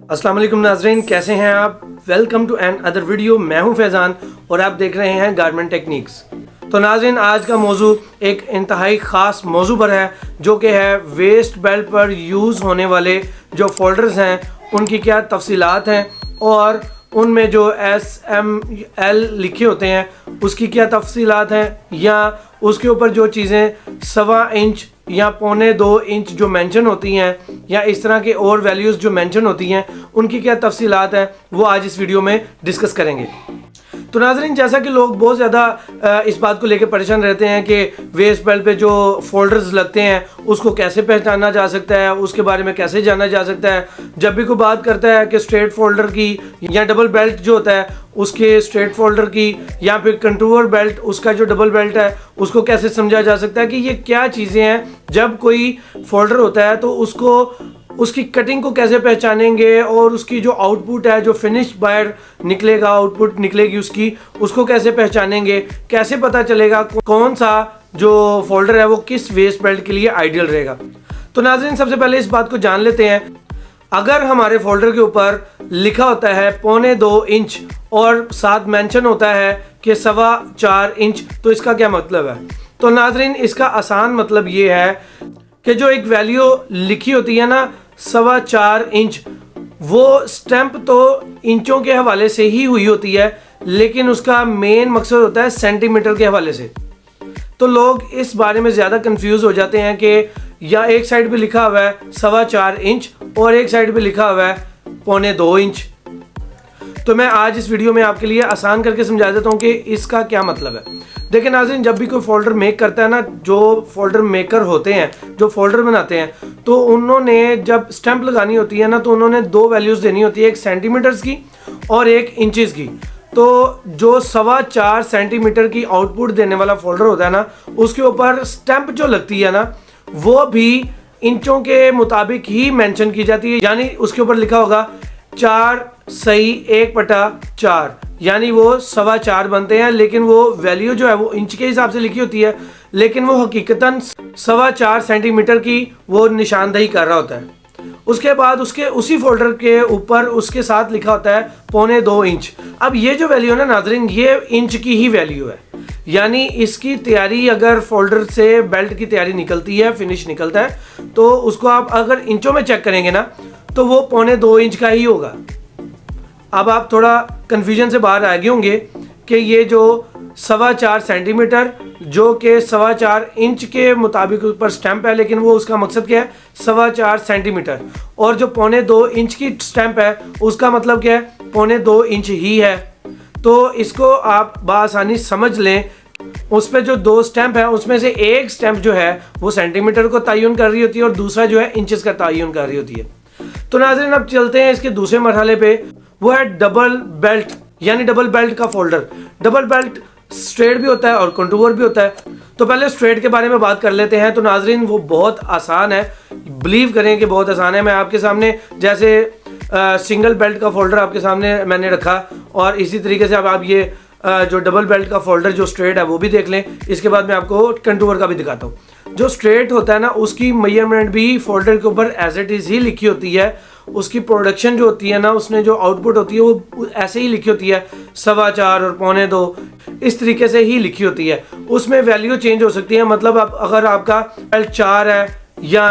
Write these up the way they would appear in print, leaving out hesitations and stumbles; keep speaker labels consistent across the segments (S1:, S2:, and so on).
S1: अस्सलाम वालेकुम नाज़रीन, कैसे हैं आप। Welcome to another video. मैं हूं फैज़ान और आप देख रहे हैं गारमेंट टेक्निक्स। तो नाज़रीन, आज का मौजू एक इंतहाई ख़ास मौजू पर है, जो कि है वेस्ट बेल्ट पर यूज़ होने वाले जो फोल्डर्स हैं उनकी क्या तफसीलात हैं और उनमें जो SML लिखे होते हैं उसकी क्या तफसीलात हैं, या उसके ऊपर जो चीज़ें 1.25 इंच या 1.25 इंच जो मेंशन होती हैं या इस तरह के और वैल्यूज़ जो मेंशन होती हैं उनकी क्या तफसीलात हैं, वो आज इस वीडियो में डिस्कस करेंगे। तो नाज़रीन, जैसा कि लोग बहुत ज़्यादा इस बात को लेकर परेशान रहते हैं कि वेस्ट बेल्ट पे जो फोल्डर्स लगते हैं उसको कैसे पहचाना जा सकता है, उसके बारे में कैसे जाना जा सकता है। जब भी कोई बात करता है कि स्ट्रेट फोल्डर की या डबल बेल्ट जो होता है उसके स्ट्रेट फोल्डर की, या फिर कंटूर बेल्ट उसका जो डबल बेल्ट है उसको कैसे समझा जा सकता है कि ये क्या चीज़ें हैं। जब कोई फोल्डर होता है तो उसकी कटिंग को कैसे पहचानेंगे और उसकी जो आउटपुट है, जो फिनिश बाहर निकलेगा, आउटपुट निकलेगी उसको कैसे पहचानेंगे, कैसे पता चलेगा कौन सा जो फोल्डर है वो किस वेस्ट बेल्ट के लिए आइडियल रहेगा। तो नाज़रीन, सबसे पहले इस बात को जान लेते हैं। अगर हमारे फोल्डर के ऊपर लिखा होता है 1.25 इंच और साथ मेंशन होता है कि 4.25 इंच, तो इसका क्या मतलब है। तो नाज़रीन, इसका आसान मतलब ये है कि जो एक वैल्यू लिखी होती है ना 4.25 इंच, वो स्टैंप तो इंचों के हवाले से ही हुई होती है, लेकिन उसका मेन मकसद होता है सेंटीमीटर के हवाले से। तो लोग इस बारे में ज़्यादा कंफ्यूज हो जाते हैं कि या एक साइड पे लिखा हुआ है 4.25 इंच और एक साइड पे लिखा हुआ है 1.25 इंच। तो मैं आज इस वीडियो में आपके लिए आसान करके समझा देता हूँ कि इसका क्या मतलब है। देखिए नाज़रीन, जब भी कोई फोल्डर मेक करता है ना, जो फोल्डर मेकर होते हैं, जो फोल्डर बनाते हैं, तो उन्होंने जब स्टैंप लगानी होती है ना, तो उन्होंने 2 वैल्यूज़ देनी होती है, एक सेंटीमीटर्स की और एक इंचेस की। तो जो 4.25 सेंटीमीटर की आउटपुट देने वाला फोल्डर होता है ना, उसके ऊपर स्टैंप जो लगती है ना, वो भी इंचों के मुताबिक ही मेंशन की जाती है। यानी उसके ऊपर लिखा होगा 4 सही 1/4, यानी वो 4.25 बनते हैं, लेकिन वो वैल्यू जो है वो इंच के हिसाब से लिखी होती है, लेकिन वो हकीकतन 4.25 सेंटीमीटर की वो निशानदही कर रहा होता है। उसके बाद उसी फोल्डर के ऊपर उसके साथ लिखा होता है 1.25 इंच। अब ये जो वैल्यू है ना नाज़रीन, ये इंच की ही वैल्यू है। यानी इसकी तैयारी, अगर फोल्डर से बेल्ट की तैयारी निकलती है, फिनिश निकलता है, तो उसको आप अगर इंचों में चेक करेंगे ना, तो वो 1.25 इंच का ही होगा। अब आप थोड़ा कन्फ्यूजन से बाहर आ गए होंगे कि ये जो 4.25 सेंटीमीटर जो कि 4.25 इंच के मुताबिक ऊपर स्टैंप है, लेकिन वो उसका मकसद क्या है 4.25 सेंटीमीटर, और जो 1.25 इंच की स्टैंप है उसका मतलब क्या है 1.25 इंच ही है। तो इसको आप बआसानी समझ लें। उस पर जो 2 स्टैंप है उसमें से एक स्टैंप जो है वो सेंटीमीटर को तयन कर रही होती है और दूसरा जो है इंचेस का तयन कर रही होती है। तो नाज़रीन, अब चलते हैं इसके दूसरे मरहले पे, वो है डबल बेल्ट, यानी डबल बेल्ट का फोल्डर। डबल बेल्ट स्ट्रेट भी होता है और कंटूर भी होता है। तो पहले स्ट्रेट के बारे में बात कर लेते हैं। तो नाज़रीन, वो बहुत आसान है, बिलीव करें कि बहुत आसान है। मैं आपके सामने जैसे सिंगल बेल्ट का फोल्डर आपके सामने मैंने रखा, और इसी तरीके से अब आप ये जो डबल बेल्ट का फोल्डर जो स्ट्रेट है वो भी देख लें। इसके बाद मैं आपको कंटूर का भी दिखाता हूँ। जो स्ट्रेट होता है ना, उसकी मेजरमेंट भी फोल्डर के ऊपर एज इट इज़ ही लिखी होती है। उसकी प्रोडक्शन जो होती है ना, उसने जो आउटपुट होती है वो ऐसे ही लिखी होती है, 4.25 और 1.25 इस तरीके से ही लिखी होती है। उसमें वैल्यू चेंज हो सकती है। मतलब अगर आपका बेल्ट 4 है या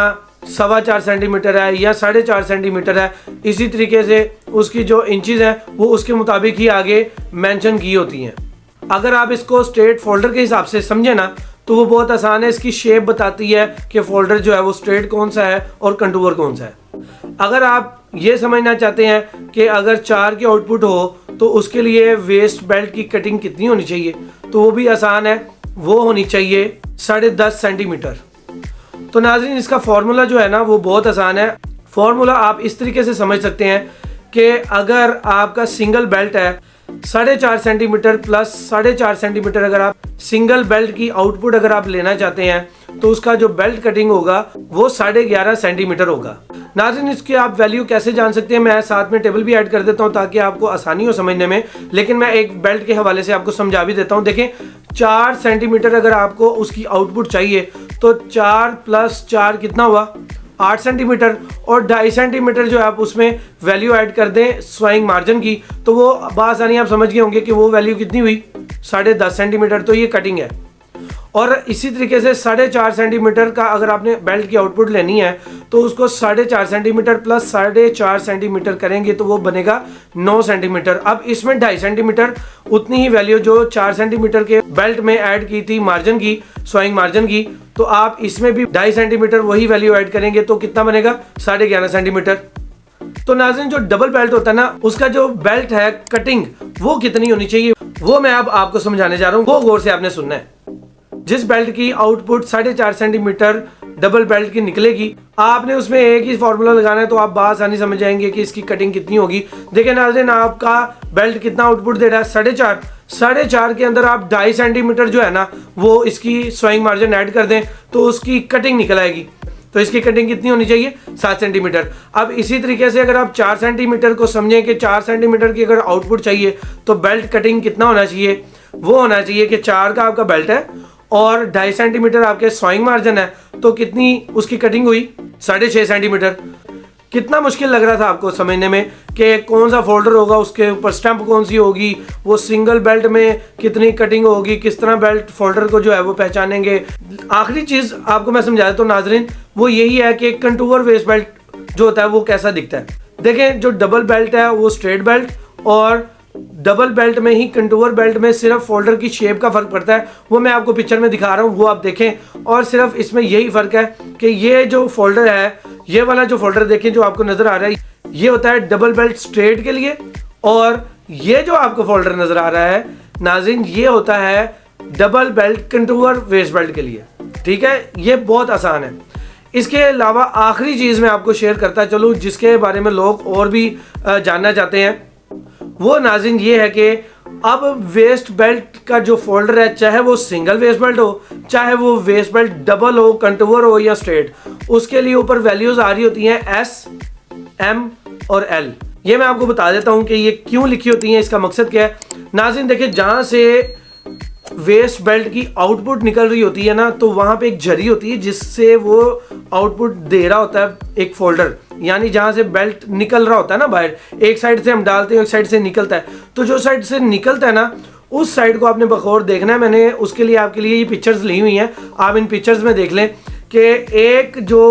S1: 4.25 सेंटीमीटर है या 4.5 सेंटीमीटर है, इसी तरीके से उसकी जो इंचेस हैं वो उसके मुताबिक ही आगे मेंशन की होती हैं। अगर आप इसको स्ट्रेट फोल्डर के हिसाब से समझे ना, तो वो बहुत आसान है। इसकी शेप बताती है कि फोल्डर जो है वो स्ट्रेट कौन सा है और कंटूर कौन सा है। अगर आप ये समझना चाहते हैं कि अगर 4 की आउटपुट हो तो उसके लिए वेस्ट बेल्ट की कटिंग कितनी होनी चाहिए, तो वो भी आसान है, वो होनी चाहिए 10.5 सेंटीमीटर। तो नाज़रीन, इसका फार्मूला जो है ना वो बहुत आसान है। फार्मूला आप इस तरीके से समझ सकते हैं कि अगर आपका सिंगल बेल्ट है 4.5 सेंटीमीटर प्लस 4.5 सेंटीमीटर, अगर आप सिंगल बेल्ट की आउटपुट अगर आप लेना चाहते हैं तो उसका जो बेल्ट कटिंग होगा वो 11.5 सेंटीमीटर होगा। नाज़रीन, इसकी आप वैल्यू कैसे जान सकते हैं, मैं साथ में टेबल भी ऐड कर देता हूं ताकि आपको आसानी हो समझने में, लेकिन मैं एक बेल्ट के हवाले से आपको समझा भी देता हूं। देखें, 4 सेंटीमीटर अगर आपको उसकी आउटपुट चाहिए तो 4 + 4 कितना हुआ, 8 सेंटीमीटर और 2.5 सेंटीमीटर जो आप उसमें वैल्यू ऐड कर दें स्वाइंग मार्जिन की, तो वो बासानी आप समझ गए होंगे कि वो वैल्यू कितनी हुई, 10.5 सेंटीमीटर। तो ये कटिंग है। और इसी तरीके से 4.5 सेंटीमीटर का अगर आपने बेल्ट की आउटपुट लेनी है तो उसको 4.5 सेंटीमीटर प्लस 4.5 सेंटीमीटर करेंगे तो वो बनेगा 9 सेंटीमीटर। अब इसमें 2.5 सेंटीमीटर उतनी ही वैल्यू जो 4 सेंटीमीटर के बेल्ट में ऐड की थी मार्जिन की, स्वाइंग मार्जिन की, तो आप इसमें भी 2.5 सेंटीमीटर वही वैल्यू ऐड करेंगे तो कितना बनेगा, 11.5 सेंटीमीटर। तो नाज़रीन जो डबल बेल्ट होता है ना, उसका जो बेल्ट है कटिंग वो कितनी होनी चाहिए वो मैं अब आपको समझाने जा रहा हूँ, वो गौर से आपने सुनना है। जिस बेल्ट की आउटपुट 4.5 सेंटीमीटर डबल बेल्ट की निकलेगी, आपने उसमें एक ही फॉर्मूला लगाना है तो आप आसानी समझ जाएंगे कि इसकी कटिंग कितनी होगी। देखिए नाज़रीन, आपका बेल्ट कितना आउटपुट दे रहा है, 4.5 के अंदर आप 2.5 सेंटीमीटर जो है ना वो इसकी स्वाइंग मार्जिन ऐड कर दें तो उसकी कटिंग निकल आएगी। तो इसकी कटिंग कितनी होनी चाहिए, 7 सेंटीमीटर। अब इसी तरीके से अगर आप 4 सेंटीमीटर को समझें कि 4 सेंटीमीटर की अगर आउटपुट चाहिए तो बेल्ट कटिंग कितना होना चाहिए, वो होना चाहिए कि 4 का आपका बेल्ट है और 2.5 सेंटीमीटर आपके स्वाइंग मार्जिन है, तो कितनी उसकी कटिंग हुई, 6.5 सेंटीमीटर। कितना मुश्किल लग रहा था आपको समझने में कि कौन सा फोल्डर होगा, उसके ऊपर स्टैंप कौन सी होगी, वो सिंगल बेल्ट में कितनी कटिंग होगी, किस तरह बेल्ट फोल्डर को जो है वो पहचानेंगे। आखिरी चीज़ आपको मैं समझा देता हूँ नाजरीन, वो यही है कि कंटूवर वेस्ट बेल्ट जो होता है वो कैसा दिखता है। देखें जो डबल बेल्ट है वो स्ट्रेट बेल्ट, और डबल बेल्ट में ही कंटूवर बेल्ट में सिर्फ फोल्डर की शेप का फर्क पड़ता है, वो मैं आपको पिक्चर में दिखा रहा हूँ, वो आप देखें। और सिर्फ इसमें यही फर्क है कि ये जो फोल्डर है, ये वाला जो फोल्डर देखें जो आपको नजर आ रहा है, ये होता है डबल बेल्ट स्ट्रेट के लिए, और ये जो आपको फोल्डर नजर आ रहा है नाज़रीन, ये होता है डबल बेल्ट कंटूवर वेस्ट बेल्ट के लिए। ठीक है, ये बहुत आसान है। इसके अलावा आखिरी चीज मैं आपको शेयर करता चलूँ जिसके बारे में लोग और भी जानना चाहते हैं, वो नाज़रीन ये है कि अब वेस्ट बेल्ट का जो फोल्डर है, चाहे वो सिंगल वेस्ट बेल्ट हो, चाहे वो वेस्ट बेल्ट डबल हो, कंटूवर हो या स्ट्रेट, उसके लिए ऊपर वैल्यूज आ रही होती हैं S, M और L। ये मैं आपको बता देता हूं कि ये क्यों लिखी होती हैं, इसका मकसद क्या है। नाज़रीन देखिए, जहां से वेस्ट बेल्ट की आउटपुट निकल रही होती है ना, तो वहां पे एक झरी होती है जिससे वो आउटपुट दे रहा होता है एक फोल्डर, यानी जहां से बेल्ट निकल रहा होता है ना बाहर, एक साइड से हम डालते हैं, एक साइड से निकलता है, तो जो साइड से निकलता है ना उस साइड को आपने बखौर देखना है। मैंने उसके लिए आपके लिए ये पिक्चर्स ली हुई हैं, आप इन पिक्चर्स में देख लें कि एक जो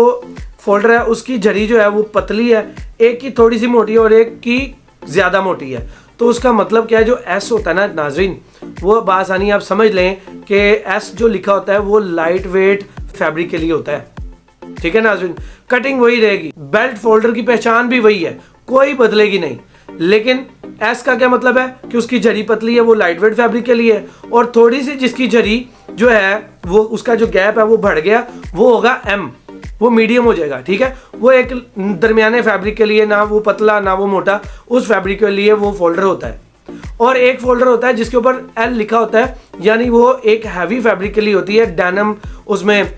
S1: फोल्डर है उसकी झरी जो है वो पतली है, एक की थोड़ी सी मोटी है और एक की ज़्यादा मोटी है। तो उसका मतलब क्या है, जो S होता है ना नाज़रीन, वो बासानी आप समझ लें कि S जो लिखा होता है वो लाइट वेट फैब्रिक के लिए होता है। ठीक है नाज़रीन, कटिंग वही रहेगी, बेल्ट फोल्डर की पहचान भी वही है, कोई बदलेगी नहीं। लेकिन S का क्या मतलब है कि उसकी झरी पतली है, वो लाइट वेट फैब्रिक के लिए, और थोड़ी सी जिसकी झरी जो है वो उसका जो गैप है वो बढ़ गया, वो होगा M, वो मीडियम हो जाएगा। ठीक है, वो एक दरमियाने फैब्रिक के लिए, ना वो पतला ना वो मोटा, उस फैब्रिक के लिए वो फोल्डर होता है। और एक फोल्डर होता है जिसके ऊपर L लिखा होता है, यानी वो एक हैवी फैब्रिक के लिए होती है, डेनिम, उसमें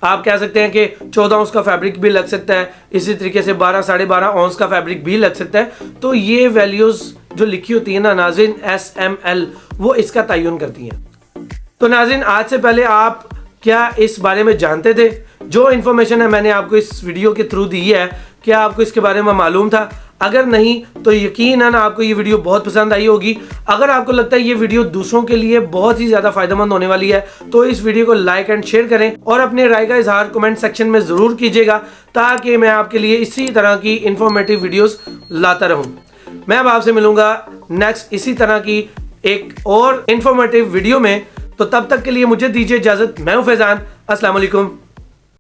S1: आप कह सकते हैं कि 14 औंस का फैब्रिक भी लग सकता है, इसी तरीके से 12 साढ़े 12 औंस का फैब्रिक भी लग सकता है। तो ये वैल्यूज जो लिखी होती है ना नाज़रीन, S, M, L, वो इसका तयन करती हैं। तो नाज़रीन, आज से पहले आप क्या इस बारे में जानते थे? जो इन्फॉर्मेशन है मैंने आपको इस वीडियो के थ्रू दी है, क्या आपको इसके बारे में मालूम था? अगर नहीं तो यकीनन आपको ये वीडियो बहुत पसंद आई होगी। अगर आपको लगता है ये वीडियो दूसरों के लिए बहुत ही ज़्यादा फायदेमंद होने वाली है तो इस वीडियो को लाइक एंड शेयर करें और अपने राय का इजहार कमेंट सेक्शन में ज़रूर कीजिएगा, ताकि मैं आपके लिए इसी तरह की इंफॉर्मेटिव वीडियोस लाता रहूं। मैं अब आपसे मिलूंगा नेक्स्ट इसी तरह की एक और इंफॉर्मेटिव वीडियो में, तो तब तक के लिए मुझे दीजिए इजाज़त। मैं हूं फैज़ान, अस्सलाम वालेकुम।